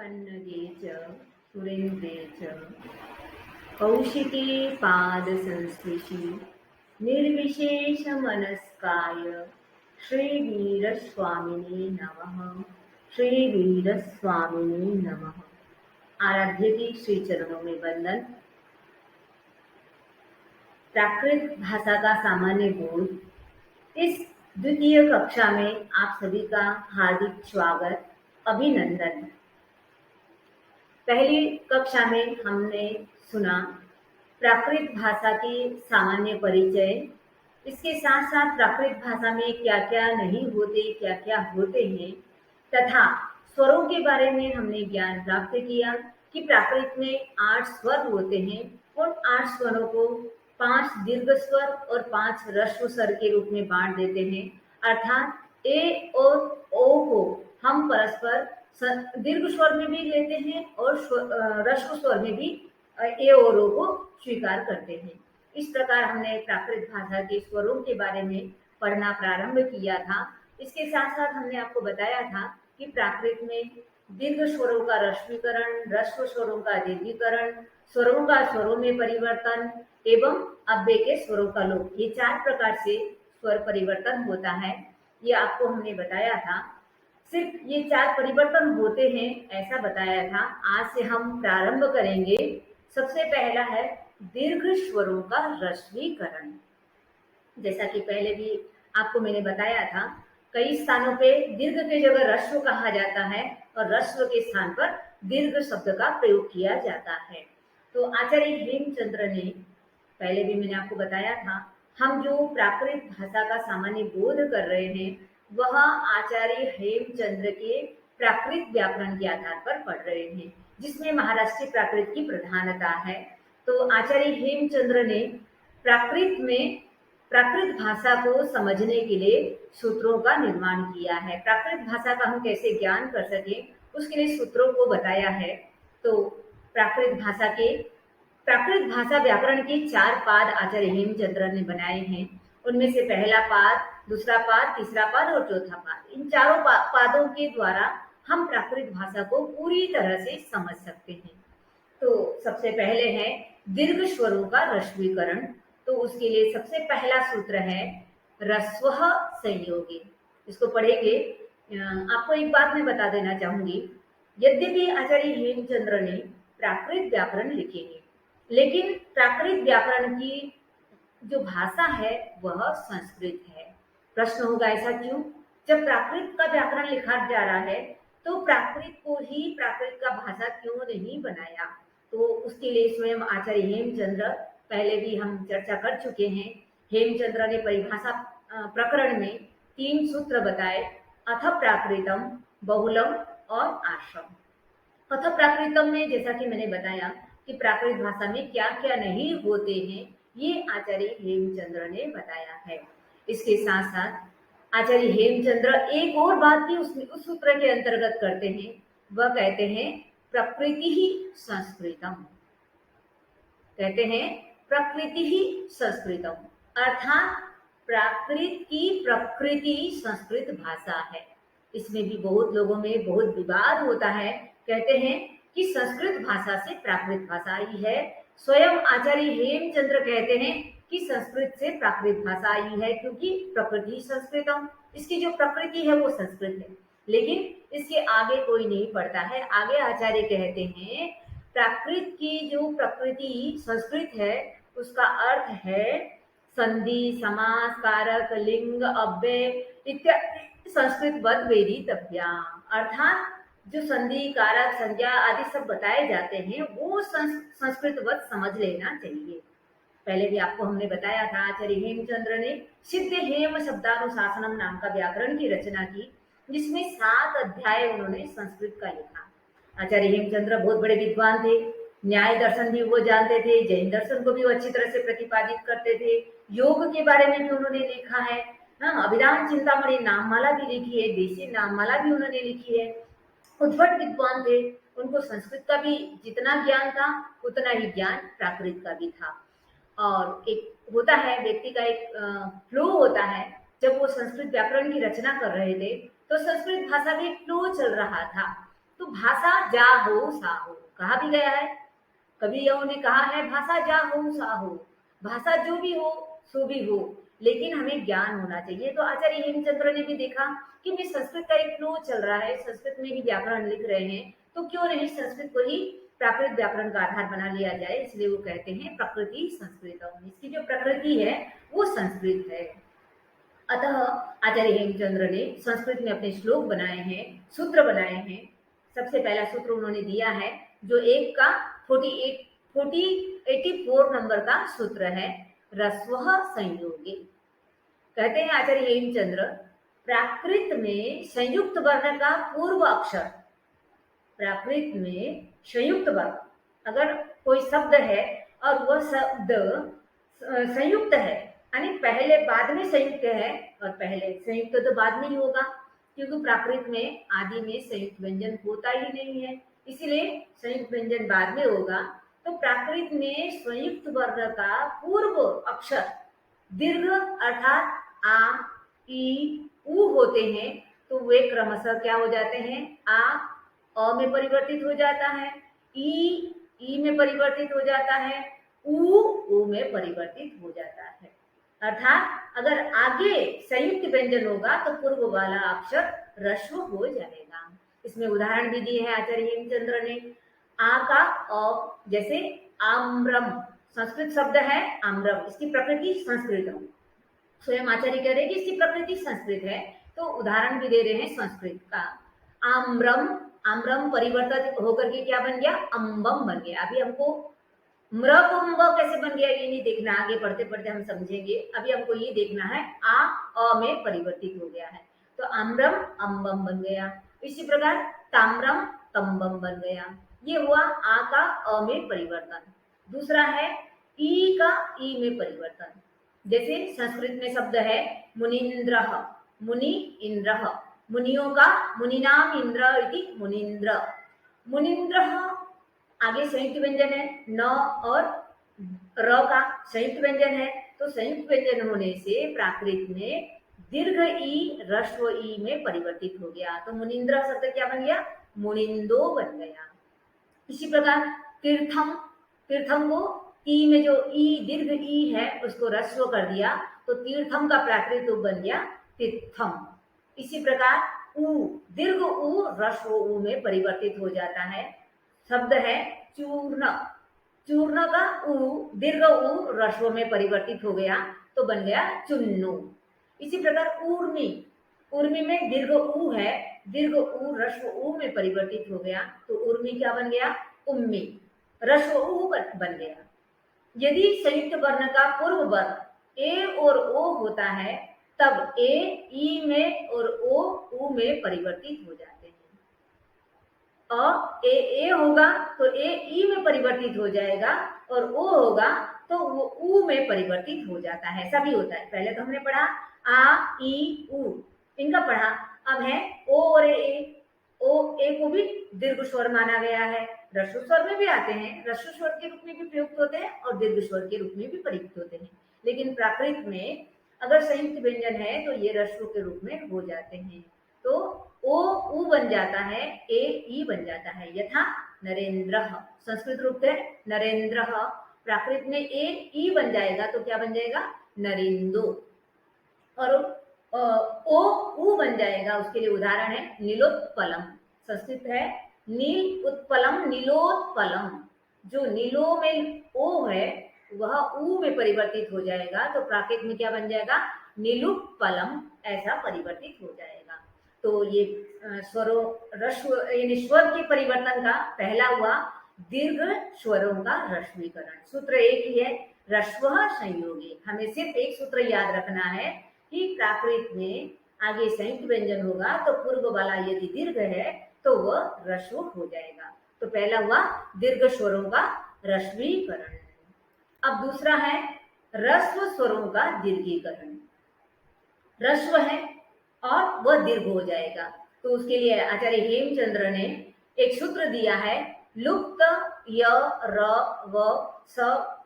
पन्नगे च सुरेन्द्रे च कौशिके पादसंस्पृशि निर्विशेषमनस्काय श्रीवीरस्वामिने नमः। श्रीवीरस्वामिने नमः। आराध्य के श्री चरणों में वंदन। प्राकृत भाषा का सामान्य बोध, इस द्वितीय कक्षा में आप सभी का हार्दिक स्वागत, अभिनंदन। पहली कक्षा में हमने सुना प्राकृत भाषा की सामान्य परिचय, इसके साथ साथ प्राकृत भाषा में क्या क्या नहीं होते, क्या क्या होते हैं, तथा स्वरों के बारे में हमने ज्ञान प्राप्त किया कि प्राकृत में 8 स्वर होते हैं। उन 8 स्वरों को 5 दीर्घ स्वर और 5 ह्रस्व स्वर के रूप में बांट देते हैं। अर्थात ए और ओ को हम परस्पर दीर्घ स्वर में भी लेते हैं और ह्रस्व स्वर में भी ए और ओ को स्वीकार करते हैं। इस प्रकार हमने प्राकृत भाषा के स्वरों के बारे में पढ़ना प्रारंभ किया था। इसके साथ साथ हमने आपको बताया था कि प्राकृत में दीर्घ स्वरों का ह्रस्वीकरण, ह्रस्व स्वरों का दीर्घीकरण, स्वरों का स्वरों में परिवर्तन एवं अव्यय के स्वरों का लोप, ये 4 प्रकार से स्वर परिवर्तन होता है। ये आपको हमने बताया था। सिर्फ ये 4 परिवर्तन होते हैं ऐसा बताया था। आज से हम प्रारंभ करेंगे। सबसे पहला है दीर्घ स्वरों का ह्रस्वीकरण। जैसा कि पहले भी आपको मैंने बताया था, कई स्थानों पे दीर्घ के जगह ह्रस्व कहा जाता है और ह्रस्व के स्थान पर दीर्घ शब्द का प्रयोग किया जाता है। तो आचार्य हेमचंद्र ने, पहले भी मैंने आपको बताया था, हम जो प्राकृत भाषा का सामान्य बोध कर रहे हैं वह आचार्य हेमचंद्र के प्राकृत व्याकरण के आधार पर पढ़ रहे हैं, जिसमें महाराष्ट्रीय प्राकृत की प्रधानता है। तो आचार्य हेमचंद्र ने प्राकृत भाषा को समझने के लिए सूत्रों का निर्माण किया है। प्राकृत भाषा का हम कैसे ज्ञान कर सके उसके लिए सूत्रों को बताया है। तो प्राकृत भाषा व्याकरण के 4 पाद आचार्य हेमचंद्र ने बनाए हैं। उनमें से पहला पाद, दूसरा पाद, तीसरा पाद और चौथा पाद, इन चारों पादों के द्वारा हम प्राकृत भाषा को पूरी तरह से समझ सकते हैं। तो सबसे पहले है दीर्घ स्वरों का ह्रस्वीकरण। तो उसके लिए सबसे पहला सूत्र है ह्रस्वः संयोगी। इसको पढ़ेंगे। आपको एक बात मैं बता देना चाहूंगी, यद्यपि आचार्य हेमचंद्र ने प्राकृत व्याकरण लिखे हैं, लेकिन प्राकृत व्याकरण की जो भाषा है वह संस्कृत है। प्रश्न होगा ऐसा क्यों? जब प्राकृत का व्याकरण लिखा जा रहा है तो प्राकृत को ही प्राकृत का भाषा क्यों नहीं बनाया? तो उसके लिए स्वयं आचार्य हेमचंद्र, पहले भी हम चर्चा कर चुके हैं, हेमचंद्र ने परिभाषा प्रकरण में 3 सूत्र बताए, अथ प्राकृतम, बहुलम और आश्रम। अथ प्राकृतम में जैसा कि मैंने बताया कि प्राकृत भाषा में क्या क्या नहीं होते हैं, ये आचार्य हेमचंद्र ने बताया है। इसके साथ साथ आचार्य हेमचंद्र एक और बात भी उस सूत्र के अंतर्गत करते हैं। वह कहते हैं प्रकृति ही संस्कृतम। कहते हैं प्रकृति ही संस्कृतम, अर्थात प्राकृत की प्रकृति संस्कृत भाषा है। इसमें भी बहुत लोगों में बहुत विवाद होता है। कहते हैं कि संस्कृत भाषा से प्राकृत भाषा आई है। स्वयं आचार्य हेमचंद्र कहते हैं कि संस्कृत से प्राकृत भाषा आई है, क्योंकि प्रकृति संस्कृतम, इसकी जो प्रकृति है वो संस्कृत है। लेकिन इसके आगे कोई नहीं पढ़ता है। आगे आचार्य कहते हैं प्राकृत की जो प्रकृति संस्कृत है उसका अर्थ है संधि, समास, कारक, लिंग, अव्यय इत्यादि संस्कृतवत वेदितव्या। अर्थात जो संधि, कारक, संज्ञा आदि सब बताए जाते हैं वो संस्कृतवत समझ लेना चाहिए। पहले भी आपको हमने बताया था, आचार्य हेमचंद्र ने सिद्ध हेम शब्दानुशासनम नाम का व्याकरण की रचना की, जिसमें 7 अध्याय उन्होंने संस्कृत का लिखा। आचार्य हेमचंद्र बहुत बड़े विद्वान थे। न्याय दर्शन भी वो जानते थे, जैन दर्शन को भी वो अच्छी तरह से प्रतिपादित करते थे। योग के बारे में भी उन्होंने लिखा है। अभिधान चिंतामणि नाममाला भी लिखी है, देशी नाममाला भी उन्होंने लिखी है। उद्भट विद्वान थे। उनको संस्कृत का भी जितना ज्ञान था उतना ही ज्ञान प्राकृत का भी था। और एक होता है, व्यक्ति का एक फ्लो होता है। जब वो संस्कृत व्याकरण की रचना कर रहे थे तो संस्कृत भाषा भी फ्लो चल रहा था। तो भाषा जा हो सा हो कहा भी गया है। कवियों ने कहा है भाषा जा हो सा हो, भाषा जो भी हो सो भी हो, लेकिन हमें ज्ञान होना चाहिए। तो आचार्य हेमचंद्र ने भी देखा कि मैं संस्कृत का एक फ्लो चल रहा है, संस्कृत में ही व्याकरण लिख रहे हैं, तो क्यों नहीं संस्कृत को ही प्राकृत व्याकरण का आधार बना लिया जाए। इसलिए वो कहते हैं प्रकृति संस्कृतम, इसकी जो प्रकृति है वो संस्कृत है। अतः आचार्य हेमचंद्र ने संस्कृत में अपने श्लोक बनाए हैं, सूत्र बनाए हैं। सबसे पहला सूत्र उन्होंने दिया है जो एक का 84 नंबर का सूत्र है, रस्वः संयोगे। कहते हैं आचार्य हेमचंद्र, प्राकृत में संयुक्त वर्ण का पूर्व अक्षर, प्राकृत में संयुक्त वर्ण, अगर कोई शब्द है और वह शब्द संयुक्त है, यानी पहले बाद में संयुक्त है और पहले संयुक्त तो बाद में ही होगा, क्योंकि प्राकृत में आदि में संयुक्त व्यंजन होता ही नहीं है, इसलिए संयुक्त व्यंजन बाद में होगा। तो प्राकृत में संयुक्त वर्ण का पूर्व अक्षर दीर्घ अर्थात आ, ई, उ होते हैं, तो वे क्रमशः क्या हो जाते हैं, अ में परिवर्तित हो जाता है, ई में परिवर्तित हो जाता है, उ में परिवर्तित हो जाता है। अर्थात अगर आगे संयुक्त व्यंजन होगा तो पूर्व वाला अक्षर ह्रस्व हो जाएगा। इसमें उदाहरण भी दिए हैं आचार्य हेमचंद्र ने। आ का अ, जैसे आम्रम, संस्कृत शब्द है आम्रम, इसकी प्रकृति संस्कृत, स्वयं आचार्य कह रहे हैं कि इसकी प्रकृति संस्कृत है, तो उदाहरण भी दे रहे हैं संस्कृत का। आम्रम, आम्रम परिवर्तित होकर के क्या बन गया, अम्बम बन गया। अभी हमको मृकुंभ कैसे बन गया ये नहीं देखना, आगे पढ़ते पढ़ते हम समझेंगे। अभी हमको ये देखना है आ अ में परिवर्तित हो गया है, तो आम्रम अम्बम बन गया। इसी प्रकार ताम्रम तम्बम बन गया। ये हुआ आ का अ में परिवर्तन। दूसरा है ई का ई में परिवर्तन। जैसे संस्कृत में शब्द है मुनीन्द्र, मुनि इंद्र, मुनियों का मुनिनाम इंद्र इति मुनीन्द्र। मुनीन्द्र आगे संयुक्त व्यंजन है, न और र का संयुक्त व्यंजन है, तो संयुक्त व्यंजन होने से प्राकृत में दीर्घ ई ह्रस्व ई में परिवर्तित हो गया, तो मुनीन्द्र शब्द क्या बन गया, मुनिंदो बन गया। इसी प्रकार तीर्थम, तीर्थम को ई में जो ई दीर्घ ई है उसको ह्रस्व कर दिया, तो तीर्थम का प्राकृत रूप बन गया तीर्थम। इसी प्रकार उ दीर्घ उ ह्रस्व उ में परिवर्तित हो जाता है। शब्द है चूर्ण, चूर्ण का उ दीर्घ उ ह्रस्व में परिवर्तित हो गया, तो बन गया चुन्नु। इसी प्रकार ऊर्मी, ऊर्मी में दीर्घ उ है, दीर्घ उ ह्रस्व उ में परिवर्तित हो गया, तो ऊर्मी क्या बन गया, उम्मी, ह्रस्व उ बन गया। यदि संयुक्त वर्ण का पूर्व वर्ण ए और ओ होता है तब ए ई में और ओ उ में परिवर्तित हो जाते हैं। ए होगा तो ए ई में परिवर्तित हो जाएगा, और ओ होगा तो वो उ में परिवर्तित हो जाता है। ऐसा भी होता है। पहले तो हमने पढ़ा आ ई उ, इनका पढ़ा। अब है ओ और ए। ओ ए को भी दीर्घ स्वर माना गया है, ह्रस्व स्वर में भी आते हैं, ह्रस्व स्वर के रूप में भी प्रयुक्त होते हैं और दीर्घ स्वर के रूप में भी प्रयुक्त होते हैं, लेकिन प्राकृत में अगर संयुक्त व्यंजन है तो ये ह्रस्व के रूप में हो जाते हैं। तो ओ उ बन जाता है, ए ई बन जाता है। यथा नरेंद्र, संस्कृत रूप है नरेंद्र, प्राकृत में ए ई बन जाएगा तो क्या बन जाएगा, नरेंदो। और ओ उ बन जाएगा, उसके लिए उदाहरण है नीलोत्पलम। संस्कृत है नील उत्पलम नीलोत्पलम, जो नीलो में ओ है वह उ में परिवर्तित हो जाएगा, तो प्राकृत में क्या बन जाएगा, नीलुत्पलम, ऐसा परिवर्तित हो जाएगा। तो ये स्वरों ह्रस्व यानी स्वर के परिवर्तन का पहला हुआ दीर्घ स्वरों का ह्रस्वीकरण। सूत्र एक ही है, ह्रस्व संयोगी। हमें सिर्फ एक सूत्र याद रखना है कि प्राकृत में आगे संयुक्त व्यंजन होगा तो पूर्व वाला यदि दीर्घ है तो वह ह्रस्व हो जाएगा। तो पहला हुआ दीर्घ स्वरों का ह्रस्वीकरण। अब दूसरा है ह्रस्व स्वरों का दीर्घीकरण। ह्रस्व है और वह दीर्घ हो जाएगा, तो उसके लिए आचार्य हेमचंद्र ने एक सूत्र दिया है, लुप्त य र व स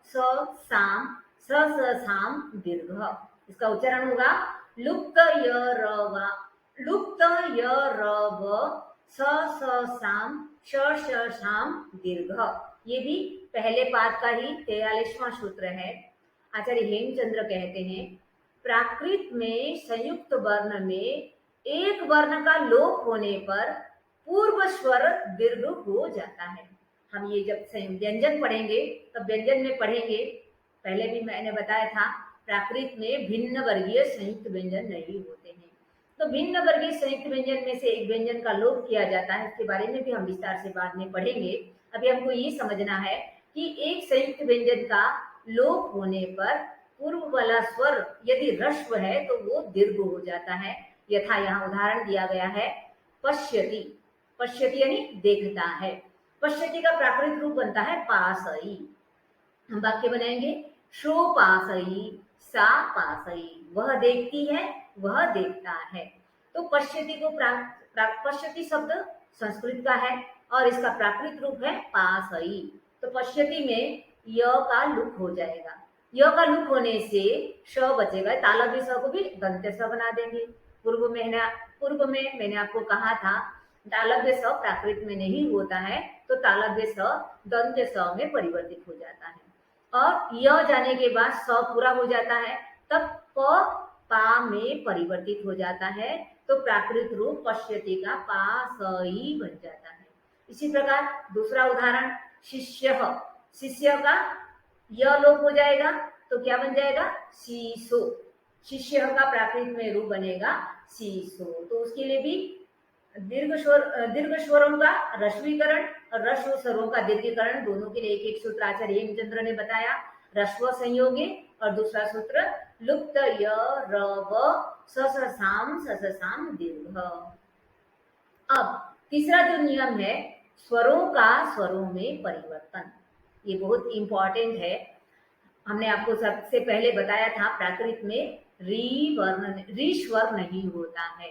स साम स स साम दीर्घ। इसका उच्चारण होगा लुप्त य र व स स साम श श शाम दीर्घ। ये भी पहले पाद का ही 43वां सूत्र है। आचार्य हेमचंद्र कहते हैं प्राकृत में संयुक्त वर्ण में एक वर्ण का लोप होने पर पूर्व स्वर दीर्घ हो जाता है। हम ये जब व्यंजन पढ़ेंगे तब व्यंजन में पढ़ेंगे, पहले भी मैंने बताया था प्राकृत में भिन्न वर्गीय संयुक्त व्यंजन नहीं होते हैं। तो भिन्न वर्गीय संयुक्त व्यंजन में से एक व्यंजन का लोप किया जाता है, इसके बारे में भी हम विस्तार से बाद में पढ़ेंगे। अभी हमको ये समझना है कि एक संयुक्त व्यंजन का लोप होने पर पूर्व वाला स्वर यदि ह्रस्व है तो वो दीर्घ हो जाता है। यथा यहाँ उदाहरण दिया गया है पश्यति, पश्यति यानी देखता है। पश्यति का प्राकृत रूप बनता है पासई। हम वाक्य बनाएंगे शो पासई सा पासई, वह देखती है वह देखता है। तो पश्यति को पश्यति शब्द संस्कृत का है और इसका प्राकृत रूप है पासई। तो पश्यति में य का लुक हो जाएगा, य का लुक होने से श बचेगा, तालव्य स को भी दंत्य स बना देंगे। पूर्व में मैंने आपको कहा था तालव्य स प्राकृत में नहीं होता है, तो तालव्य स दंत्य स में परिवर्तित हो जाता है और य जाने के बाद स पूरा हो जाता है, तब प पा में परिवर्तित हो जाता है। तो प्राकृत रूप पश्यति का पासई बन जाता है। इसी प्रकार दूसरा उदाहरण शिष्य, शिष्य का य लोप हो जाएगा तो क्या बन जाएगा शीशो, शिष्य का प्राकृत में रूप बनेगा शीशो। तो उसके लिए भी दीर्घ स्वरों का ह्रस्वीकरण और ह्रस्व स्वरों का दीर्घीकरण, दोनों के लिए एक एक सूत्र आचार्य हेमचंद्र ने बताया। ह्रस्व संयोगी और दूसरा सूत्र लुप्त य र व स स साम दीर्घ। अब तीसरा जो नियम है स्वरों का स्वरों में परिवर्तन, ये बहुत इंपॉर्टेंट है। हमने आपको सबसे पहले बताया था प्राकृत में री स्वर नहीं होता है,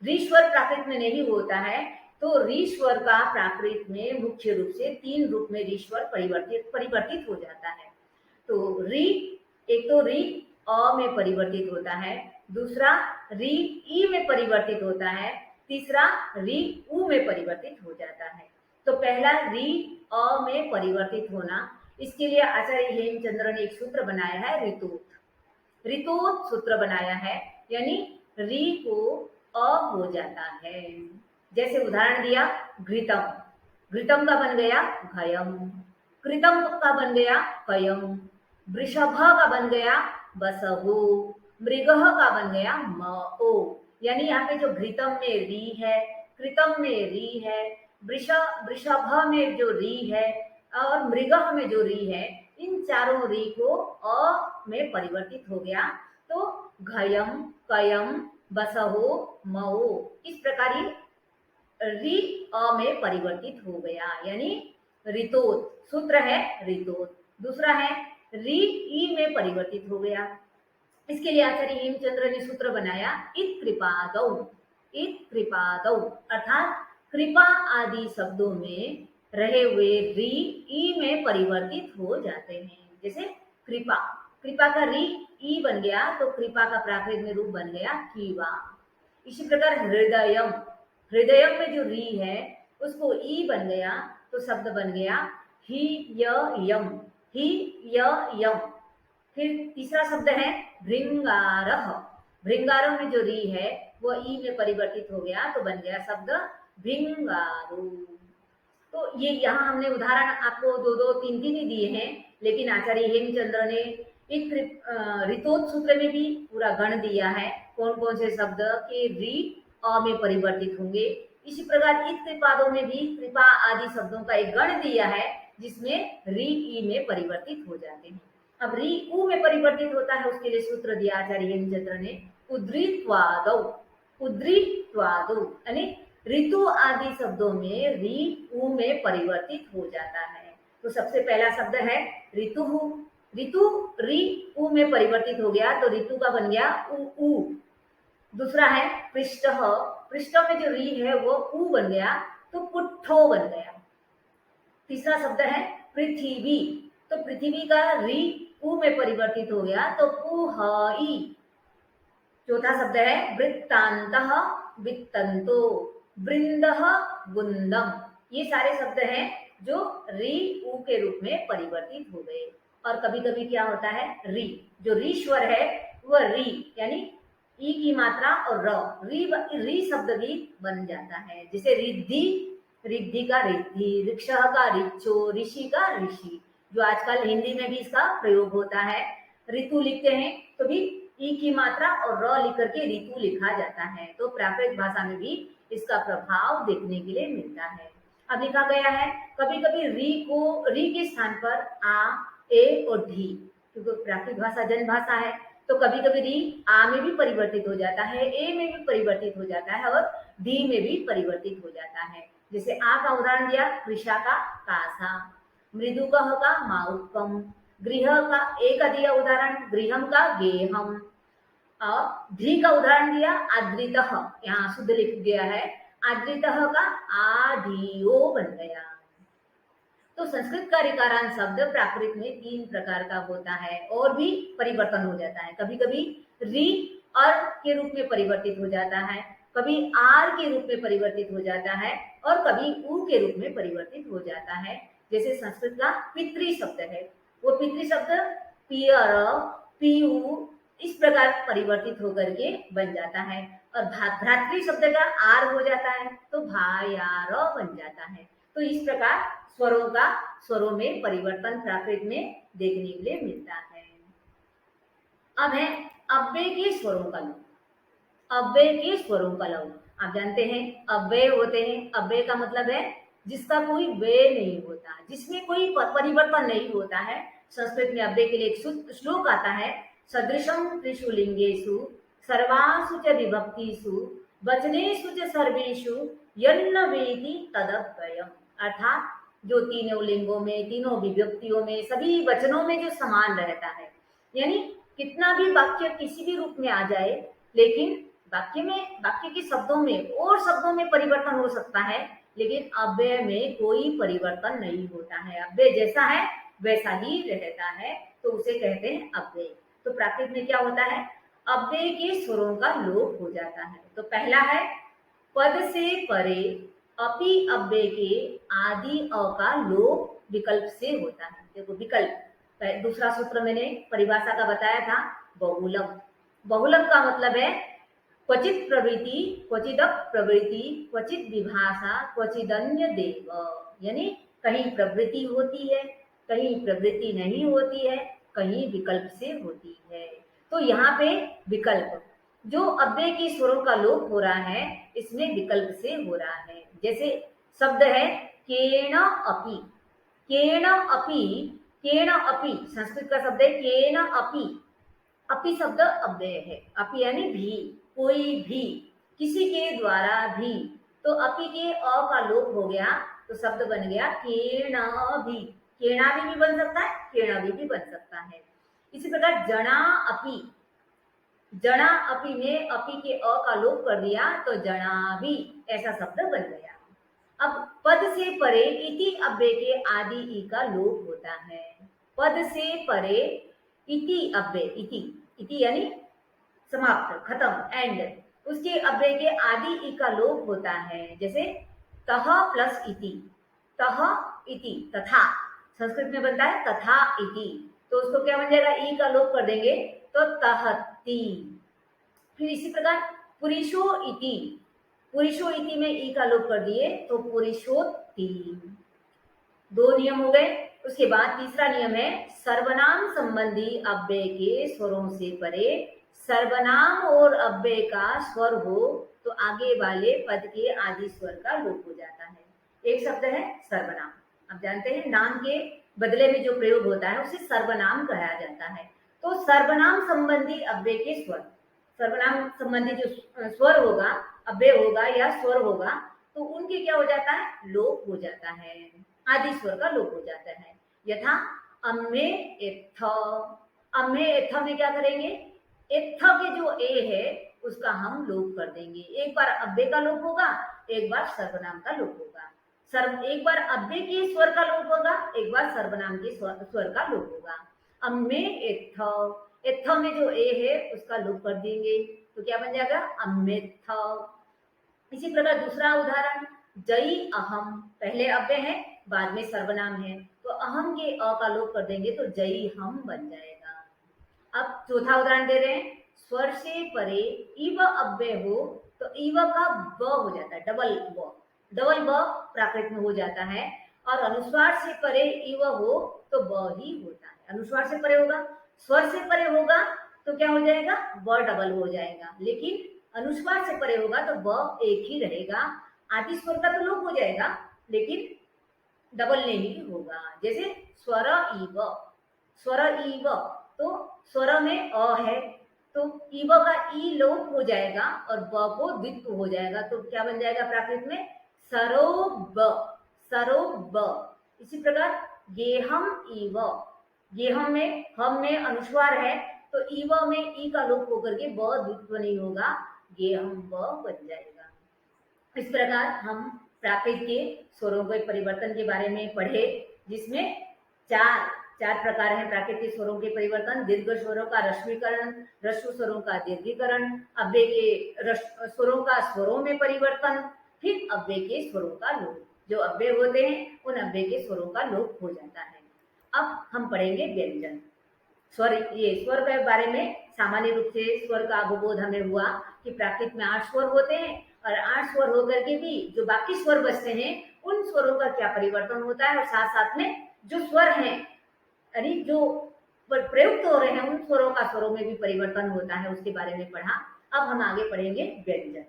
री स्वर प्राकृत में नहीं होता है। तो री स्वर का प्राकृत में मुख्य रूप से 3 रूप में री स्वर परिवर्तित हो जाता है। तो री, एक तो री अ में परिवर्तित होता है, दूसरा री ई में परिवर्तित होता है, तीसरा री उ में परिवर्तित हो जाता है। तो पहला री अ में परिवर्तित होना, इसके लिए आचार्य हेमचंद्र ने एक सूत्र बनाया है ऋतोत, ऋतोत सूत्र बनाया है, यानी री को अ हो जाता है। जैसे उदाहरण दिया घृतम, घृतम का बन गया घयम, कृतम का बन गया कयम, वृषभ का बन गया बसहु, मृग का बन गया मओ। यानी यहाँ पे जो घृतम में री है, कृतम में री है, वृषभ में जो री है और मृग में जो री है, इन चारों री को अ में परिवर्तित हो गया। तो घयम कयम बसहो मऊ, इस प्रकार ये री अ में परिवर्तित हो गया, यानी ऋतोत, सूत्र है ऋतोत। दूसरा है री ई में परिवर्तित हो गया, इसके लिए आचार्य हेमचंद्र ने सूत्र बनाया इत कृपादौ, इत कृपादौ, अर्थात कृपा आदि शब्दों में रहे हुए री ई में परिवर्तित हो जाते हैं। जैसे कृपा, कृपा का री ई बन गया तो कृपा का प्राकृत में रूप बन गया कीवा। इसी प्रकार हृदयम, हृदयम में जो री है उसको ई बन गया तो शब्द बन गया ही यम, ही यम। फिर तीसरा शब्द है भृंगारह, भृंगारह में जो री है वो ई में परिवर्तित हो गया तो बन गया शब्द भृंगारु। तो ये यहाँ हमने उदाहरण आपको 2 3 ही दिए हैं, लेकिन आचार्य हेमचंद्र ने एक ऋतोत सूत्र में भी पूरा गण दिया है कौन कौन से शब्द के री अ में परिवर्तित होंगे। इसी प्रकार इत कृपादों में भी कृपा आदि शब्दों का एक गण दिया है जिसमें री ई में परिवर्तित हो जाते हैं। अब री उ में परिवर्तित होता है, उसके लिए सूत्र दिया आचार्य हेमचंद्र ने उद्रित्वादौ, उद्रित्वादौ यानी ऋतु आदि शब्दों में री उ में परिवर्तित हो जाता है। तो सबसे पहला शब्द है ऋतु, ऋतु री उ में परिवर्तित हो गया तो ऋतु का बन गया उ। दूसरा है पृष्ठ, पृष्ठ में जो री है वो उ बन गया तो पुट्ठो बन गया। तीसरा शब्द है पृथ्वी, तो पृथ्वी का री उ में परिवर्तित हो गया तो पुहई। चौथा शब्द है वृत्तांतः, वित्तंतो, वृंदः, बुंदम, ये सारे शब्द हैं जो री ऊ के रूप में परिवर्तित हो गए। और कभी कभी क्या होता है, री, जो री स्वर है वह री यानी ई की मात्रा और र, री शब्द भी बन जाता है। जैसे रिद्धि, रिद्धि का रिद्धि, रिक्षः का रिक्षो, ऋषि का ऋषि, जो आजकल हिंदी में भी इसका प्रयोग होता है। ऋतु लिखते हैं तो भी ई की मात्रा और र लिख करके ऋतु लिखा जाता है। तो प्राकृत भाषा में भी इसका प्रभाव देखने के लिए मिलता है। अब लिखा गया है कभी कभी री के स्थान पर आ, ए और धी, क्योंकि प्राकृत भाषा जन भाषा है तो कभी कभी री आ में भी परिवर्तित हो जाता है, ए में भी परिवर्तित हो जाता है और धी में भी परिवर्तित हो जाता है। जैसे आ का उदाहरण दिया कृषा का कासा, मृदुकह का माउकम, गृह का ए का दिया उदाहरण गृहम का गेहम, धी का उदाहरण दिया आद्रितः, यहाँ शुद्ध लिख गया है आद्रितः का आधियो बन गया। तो संस्कृत का ऋकारांत शब्द प्राकृत में 3 प्रकार का होता है और भी परिवर्तन हो जाता है। कभी कभी री और के रूप में परिवर्तित हो जाता है, कभी आर के रूप में परिवर्तित हो जाता है और कभी ऊ के रूप में परिवर्तित हो जाता है। जैसे संस्कृत का पितृ शब्द है, वो पितृ शब्द पियर, पीयू इस प्रकार परिवर्तित होकर के बन जाता है। और भ्रातृ शब्द का आर हो जाता है तो भायार बन जाता है। तो इस प्रकार स्वरों में परिवर्तन प्राकृत में देखने के लिए मिलता है। अब है अव्यय के स्वरों का लोप। अव्यय के स्वरों का लोप आप जानते हैं अव्यय होते हैं, अव्यय का मतलब है जिसका कोई व्यय नहीं होता, जिसमें कोई परिवर्तन नहीं होता है। संस्कृत में अव्यय के लिए एक श्लोक आता है, सदृशम त्रिषु लिंगेषु सर्वासु च विभक्तिषु वचनेषु च सर्वेषु यन्न वेति तदव्ययम्, अर्थात जो तीनों लिंगों में, तीनों विभक्तियों में, सभी वचनों में जो समान रहता है, यानी कितना भी वाक्य किसी भी रूप में आ जाए लेकिन वाक्य के शब्दों में और शब्दों में परिवर्तन हो सकता है, लेकिन अव्यय में कोई परिवर्तन नहीं होता है। अव्यय जैसा है वैसा ही रहता है, तो उसे कहते हैं अव्यय। तो प्राकृत में क्या होता है, अव्यय के स्वरों का लोप हो जाता है। तो पहला है पद से परे अपि अव्यय के आदि अ का लोप विकल्प से होता है। देखो विकल्प, दूसरा सूत्र मैंने परिभाषा का बताया था बहुलक। बहुलक का मतलब है क्वचित प्रवृत्ति, क्वचिदप प्रवृत्ति, क्वचित विभाषा, क्वचिदन्य देव, यानी कहीं प्रवृत्ति होती है, कहीं प्रवृत्ति नहीं होती है, कहीं विकल्प से होती है। तो यहाँ पे विकल्प, जो अव्यय के स्वरों का लोप हो रहा है इसमें विकल्प से हो रहा है। जैसे शब्द है केन अपि, केन अपि, केन अपि संस्कृत का शब्द है केन अपि, अपि शब्द अव्यय है, अपि यानी भी, कोई भी, किसी के द्वारा भी, तो अपि के अ का लोप हो गया तो शब्द बन गया केणाभि, केणाभि भी बन सकता है, केणाभि भी बन सकता है। इसी प्रकार जना अपि, जना अपि में अपि के अ का लोप कर दिया तो जनाभि ऐसा शब्द बन गया। अब पद से परे इति अव्यय के आदि ई का लोप होता है। पद से परे इति अव्यय, इति यानी समाप्त, खत्म, एंड, उसके अव्यय के आदि ई का लोप होता है। जैसे तह प्लस इति, तह इति तथा, संस्कृत में बनता है तथा इति, तो उसको क्या बन जाएगा, ई का लोप कर देंगे तो तहति। फिर इसी प्रकार पुरुषो इति, पुरुषो इति में ई का लोप कर दिए तो पुरुषोत्ति। 2 नियम हो गए। उसके बाद तीसरा नियम है सर्वनाम संबंधी अव्यय के स्वरों से परे सर्वनाम और अव्यय का स्वर हो तो आगे वाले पद के आदि स्वर का लोप हो जाता है। एक शब्द है सर्वनाम, आप जानते हैं नाम के बदले में जो प्रयोग होता है उसे सर्वनाम कहा जाता है। तो सर्वनाम संबंधी अव्यय के स्वर, सर्वनाम संबंधी जो स्वर होगा, अव्यय होगा या स्वर होगा, तो उनके क्या हो जाता है, लोप हो जाता है, आदि स्वर का लोप हो जाता है। यथा अम्मे एथ, अम्मे एथ में क्या करेंगे, एथ के जो ए है उसका हम लोप कर देंगे। एक बार अव्यय का लोप होगा, एक बार सर्वनाम का लोप होगा। एक बार अव्यय के स्वर का लोप होगा, एक बार सर्वनाम के स्वर का लोप होगा। अम्मे एथ, एथ में जो ए है उसका लोप कर देंगे तो क्या बन जाएगा, अम्मेथ। इसी प्रकार दूसरा उदाहरण, जई अहम, पहले अव्यय है, बाद में सर्वनाम है, तो अहम के अ का लोप कर देंगे तो जई हम बन जाएगा। अब चौथा उदाहरण दे रहे हैं, स्वर से परे इव अव्यय हो तो इव का ब हो जाता है, डबल ब प्राकृत में हो जाता है, और अनुस्वार से परे इव हो तो ब ही होता है। अनुस्वार से परे होगा, स्वर से परे होगा तो क्या हो जाएगा, ब डबल हो जाएगा, लेकिन अनुस्वार से परे होगा तो ब एक ही रहेगा। आदि स्वर का तो लोप हो जाएगा, लेकिन डबल नहीं होगा। जैसे स्वर इव, स्वर इव, तो स्वर में अ है तो इव का ई लोप हो जाएगा और ब को द्वित्व हो जाएगा, तो क्या बन जाएगा प्राकृत में, सरोब, सरोब। इसी प्रकार गेहम इव, गेहम में हम में अनुस्वार है तो इव में ई का लोप होकर के ब द्वित्व नहीं होगा, गेहम ब बन जाएगा। इस प्रकार हम प्राकृत के स्वरों के परिवर्तन के बारे में पढ़े, जिसमें चार प्रकार हैं प्राकृत के स्वरों के परिवर्तन। दीर्घ स्वरों का रश्मीकरण, ह्रस्व स्वरों का दीर्घीकरण, अव्यय के स्वरों का स्वरों में परिवर्तन, फिर अव्यय के स्वरों का लोप। जो अव्यय होते हैं उन अव्यय के स्वरों का लोप हो जाता है। अब हम पढ़ेंगे व्यंजन। स्वर, ये स्वर के बारे में सामान्य रूप से स्वर का अवबोध हमें हुआ कि प्राकृत में 8 स्वर होते हैं, और 8 स्वर होकर के भी जो बाकी स्वर बचते हैं उन स्वरों का क्या परिवर्तन होता है, और साथ साथ में जो स्वर हैं यानी जो प्रयुक्त हो रहे हैं उन स्वरों का स्वरों में भी परिवर्तन होता है, उसके बारे में पढ़ा। अब हम आगे पढ़ेंगे व्यंजन।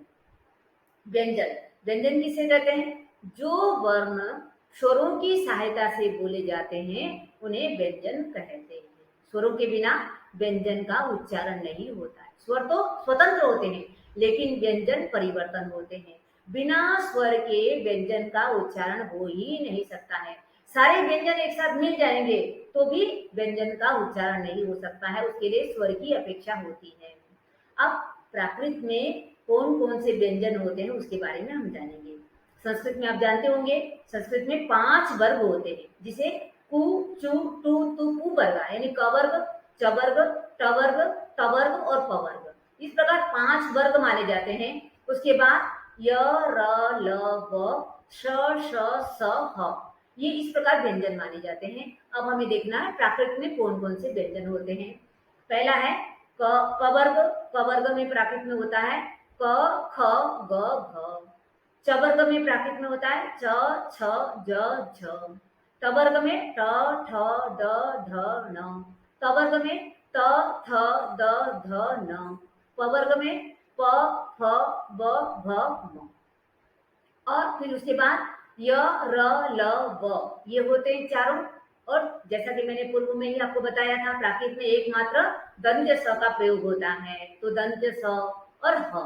व्यंजन, व्यंजन किसे कहते हैं, जो वर्ण स्वरों की सहायता से बोले जाते हैं उन्हें व्यंजन कहते हैं। स्वरों के बिना व्यंजन का उच्चारण नहीं होता है। स्वर तो स्वतंत्र होते हैं, लेकिन व्यंजन परिवर्तन होते हैं। बिना स्वर के व्यंजन का उच्चारण हो ही नहीं सकता है। सारे व्यंजन एक साथ मिल जाएंगे तो भी व्यंजन का उच्चारण नहीं हो सकता है, उसके लिए स्वर की अपेक्षा होती है। अब प्राकृत में कौन कौन से व्यंजन होते हैं उसके बारे में हम जानेंगे। संस्कृत में आप जानते होंगे, संस्कृत में 5 वर्ग होते हैं, जिसे कु, चु, टू, तु, पु वर्ग, यानी क वर्ग, च वर्ग, ट वर्ग, त वर्ग और प वर्ग। इस प्रकार 5 वर्ग माने जाते हैं। उसके बाद य, र, ल, व, श, स, ह, ये इस प्रकार व्यंजन माने जाते हैं। अब हमें देखना है प्राकृत में कौन कौन से व्यंजन होते हैं। पहला है क वर्ग। क वर्ग में प्राकृत में होता है क, ख, ग, घ। च वर्ग में प्राकृत में होता है च, छ, ज, झ। ट वर्ग में ट, ठ, ड, ढ, ण। त वर्ग में त, थ, द, ध, न। प वर्ग में प, फ, ब, भ, म। और फिर उसके बाद य, र, ल, व, ये होते हैं चारों। और जैसा कि मैंने पूर्व में ही आपको बताया था, प्राकृत में एकमात्र दंत स का प्रयोग होता है, तो दंत स और ह।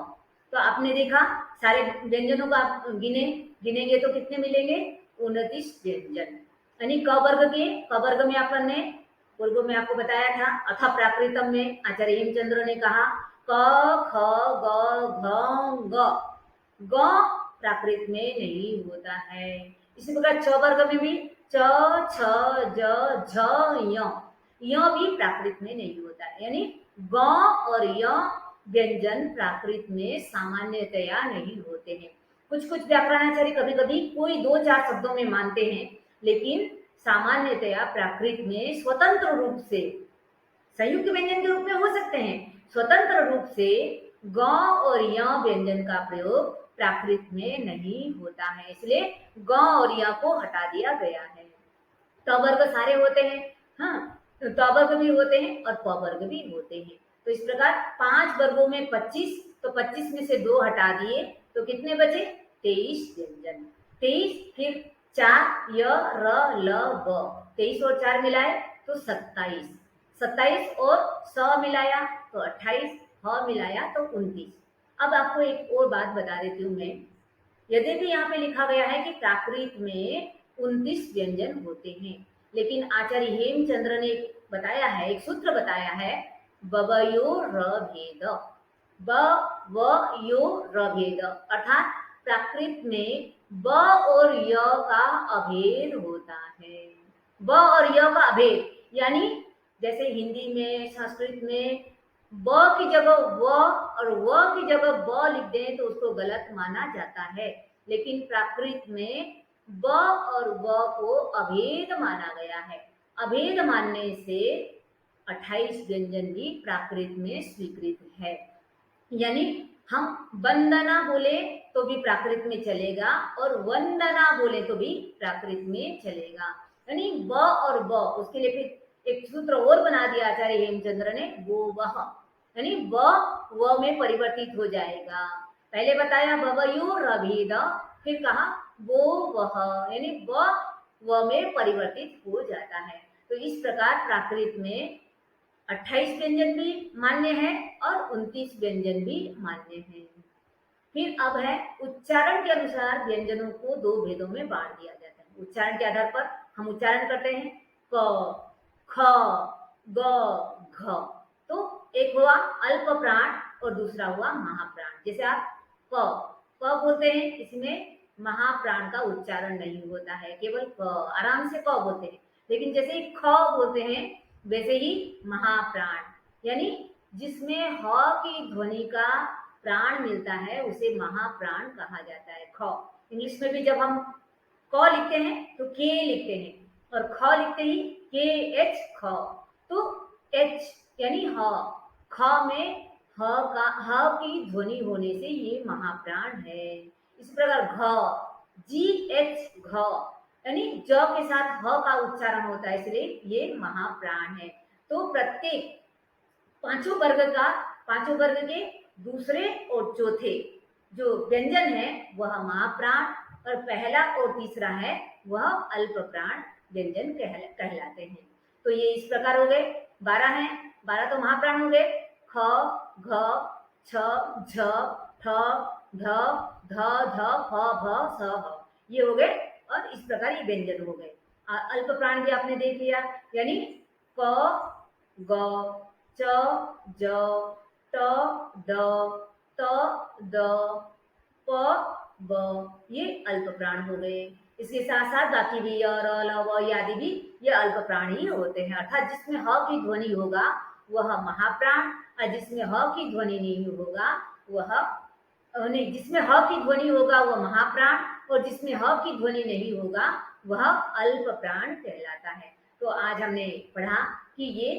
तो आपने देखा सारे व्यंजनों को आप गिनेंगे तो कितने मिलेंगे, 29 व्यंजन। यानी क वर्ग में अपन ने पूर्व में आपको बताया था, अथ प्राकृतम में आचार्य हेमचंद्र ने कहा क, ख, ग, घ, ग। ग प्राकृत में नहीं होता है। इसी प्रकार च वर्ग में भी च, छ, ज, झ, य भी प्राकृत में नहीं होता है। यानी ग और य व्यंजन प्राकृत में सामान्यतया नहीं होते हैं। कुछ कुछ व्याकरणाचार्य कभी कभी कोई 2-4 शब्दों में मानते हैं, लेकिन सामान्यतया प्राकृत में स्वतंत्र रूप से संयुक्त व्यंजन के रूप में हो सकते हैं, स्वतंत्र रूप से ग और य व्यंजन का प्रयोग प्राकृत में नहीं होता है, इसलिए ग और य को हटा दिया गया है। त वर्ग सारे होते हैं, हाँ, तो त वर्ग भी होते हैं और प वर्ग भी होते हैं। तो इस प्रकार 5 वर्गों में 25, तो 25 में से 2 हटा दिए तो कितने बचे, 23 व्यंजन। 23, फिर 4 य, र, ल, व, 23 और 4 मिलाए तो 27, 27 और स मिलाया तो 28, ह मिलाया तो 29। अब आपको एक और बात बता देती हूँ मैं, यदि भी यहाँ पे लिखा गया है कि प्राकृत में 29 व्यंजन होते हैं, लेकिन आचार्य हेमचंद्र ने बताया है, एक सूत्र बताया है, बवयो र भेद, ब व यो र भेद, अर्थात प्राकृत में ब और य का अभेद होता है। ब और य का अभेद, यानी जैसे हिंदी में, संस्कृत में ब की जगह व और व की जगह ब लिख दें तो उसको गलत माना जाता है, लेकिन प्राकृत में ब और व को अभेद माना गया है। अभेद मानने से 28 व्यंजन भी प्राकृत में स्वीकृत है। यानी हम वंदना बोले तो भी प्राकृत में चलेगा और वंदना बोले तो भी प्राकृत में चलेगा। यानी ब और ब, उसके लिए फिर एक सूत्र और बना दिया आचार्य हेमचंद्र ने, वो वह, यानी व में परिवर्तित हो जाएगा। पहले बताया बवयोर अभेद, फिर कहा वो वह, यानी व में परिवर्तित हो जाता है। तो इस प्रकार प्राकृत में 28 व्यंजन भी मान्य है और 29 व्यंजन भी मान्य है। फिर अब है उच्चारण के अनुसार व्यंजनों को दो भेदों में बांट दिया जाता है। उच्चारण के आधार पर हम उच्चारण करते हैं क, ख, ग, घ। तो एक हुआ अल्प प्राण और दूसरा हुआ महाप्राण। जैसे आप क बोलते हैं, इसमें महाप्राण का उच्चारण नहीं होता है, केवल क, आराम से क बोलते हैं। लेकिन जैसे ही ख बोलते हैं वैसे ही महाप्राण, यानी जिसमें ह की ध्वनि का प्राण मिलता है उसे महाप्राण कहा जाता है। ख इंग्लिश में भी जब हम क लिखते हैं तो के लिखते हैं और ख लिखते ही के एच ख, तो एच यानी ह, ख में ह की ध्वनि होने से ये महाप्राण है। इस प्रकार घ, जी एच घ, यानी ज के साथ ह का उच्चारण होता है, इसलिए ये महाप्राण है। तो प्रत्येक पांचों वर्ग के दूसरे और चौथे जो व्यंजन है वह महाप्राण और पहला और तीसरा है वह अल्प प्राण व्यंजन कहलाते हैं। तो ये इस प्रकार हो गए 12 हैं। 12 तो महाप्राण हो गए, ख, घ, छ, झ, ठ, ध, ध, ध, फ, भ, स, ह, ये हो गए और इस प्रकार ये व्यंजन हो गए। अल्प प्राण भी आपने देख लिया, यानी क, ग, च, ज, ट, ड, त, द, प, ब, ये अल्प प्राण हो गए। इसके साथ साथ बाकी भी य, र, ल, व आदि भी ये अल्प प्राण ही होते हैं। अर्थात जिसमें ह की ध्वनि होगा वह महाप्राण और जिसमें ह की ध्वनि नहीं होगा वह नहीं, जिसमें ह की ध्वनि होगा वह महाप्राण और जिसमें ह की ध्वनि नहीं होगा वह अल्प प्राण कहलाता है। तो आज हमने पढ़ा कि ये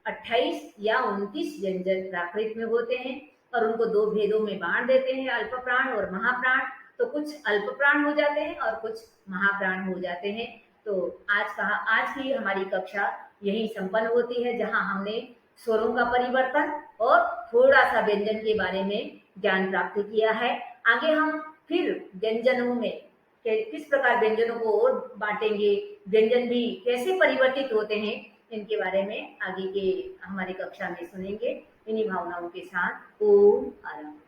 28 या 29 व्यंजन प्राकृत में होते हैं और उनको दो भेदों में बांट देते हैं, अल्प प्राण और महाप्राण। तो कुछ अल्प प्राण हो जाते हैं और कुछ महाप्राण हो जाते हैं। तो आज की हमारी कक्षा यही संपन्न होती है, जहां हमने स्वरों का परिवर्तन और थोड़ा सा व्यंजन के बारे में ज्ञान प्राप्त किया है। आगे हम फिर व्यंजनों में किस प्रकार व्यंजनों को और बांटेंगे, व्यंजन भी कैसे परिवर्तित होते हैं, इनके बारे में आगे के हमारी कक्षा में सुनेंगे। इन्हीं भावनाओं के साथ ओम आराम।